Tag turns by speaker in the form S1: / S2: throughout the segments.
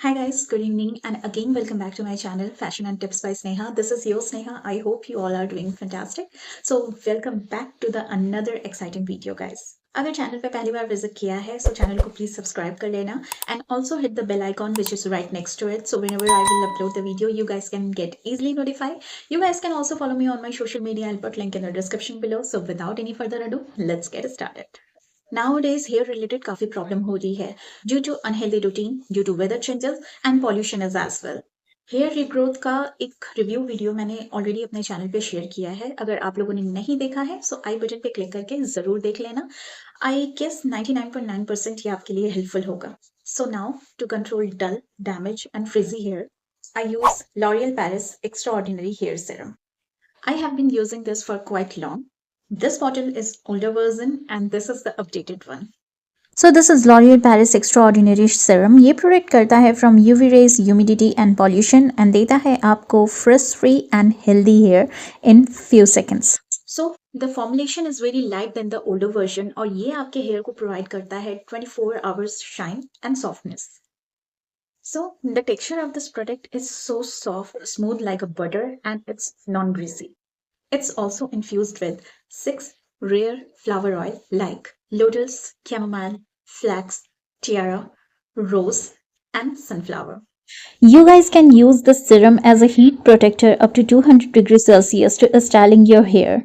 S1: Hi guys, good evening and again welcome back to my channel Fashion and Tips by Sneha. This is your Sneha. I hope you all are doing fantastic. So welcome back to the another exciting video guys. अगर channel पे पहली बार visit किया है so channel को please subscribe कर लेना and also hit the bell icon which is right next to it so whenever I will upload the video you guys can get easily notified. You guys can also follow me on my social media. I'll put link in the description below. So without any further ado, let's get started. Nowadays, hair related काफी problem हो रही है due to unhealthy routine, due to weather changes and pollution is as well. Hair regrowth का एक review video मैंने already अपने channel पे share किया है. अगर आप लोगों ने नहीं देखा है सो आई बटन पे क्लिक करके जरूर देख लेना. आई गेस 99.9% ये आपके लिए हेल्पफुल होगा. So now to control dull, damage and frizzy hair, I use L'Oreal Paris Extraordinary Hair Serum. I have been using this for quite long. This bottle is older version and this is the updated one.
S2: So this is L'Oreal Paris Extraordinary Serum. ये protect करता है from UV rays, humidity and pollution and देता है आपको frizz free and healthy hair in few seconds.
S1: So the formulation is very light than the older version और ये आपके hair को provide करता है 24 hours shine and softness. So the texture of this product is so soft, smooth like a butter and it's non-greasy. It's also infused with 6 rare flower oil like lotus, chamomile, flax, tiara, rose, and sunflower.
S2: You guys can use this serum as a heat protector up to 200 degrees Celsius to styling your hair.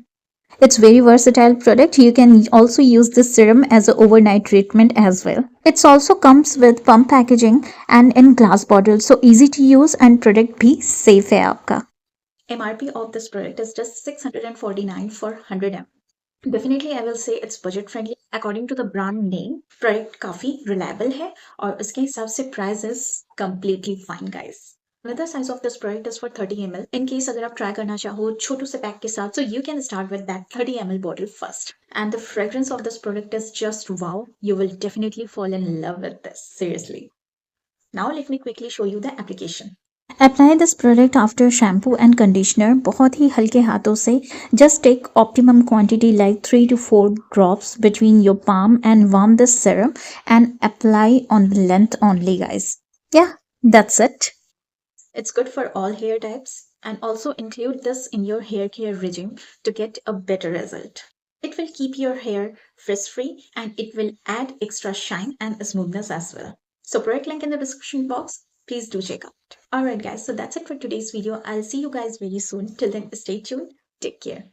S2: It's very versatile product. You can also use this serum as an overnight treatment as well. It also comes with pump packaging and in glass bottle, so easy to use and product भी safe है आपका.
S1: MRP of this product is just 649 for 100 ml. Definitely I will say it's budget friendly. According to the brand name, product काफी reliable है और उसके हिसाब से price is completely fine guys. Another size of this product is for 30 ml. In case अगर आप try करना चाहो छोटू से पैक के साथ, so you can start with that 30 ml bottle first. And the fragrance of this product is just wow. You will definitely fall in love with this. Seriously. Now let me quickly show you the application.
S2: Apply this product after shampoo and conditioner बहुत ही हल्के हाथों से. Just take optimum quantity like 3 to 4 drops between your palm and warm this serum and apply on the length only guys. Yeah, that's it.
S1: It's good for all hair types and also include this in your hair care regime to get a better result. It will keep your hair frizz free and it will add extra shine and smoothness as well. So product link in the description box. Please do check out. Alright guys, so that's it for today's video. I'll see you guys very soon. Till then, stay tuned. Take care.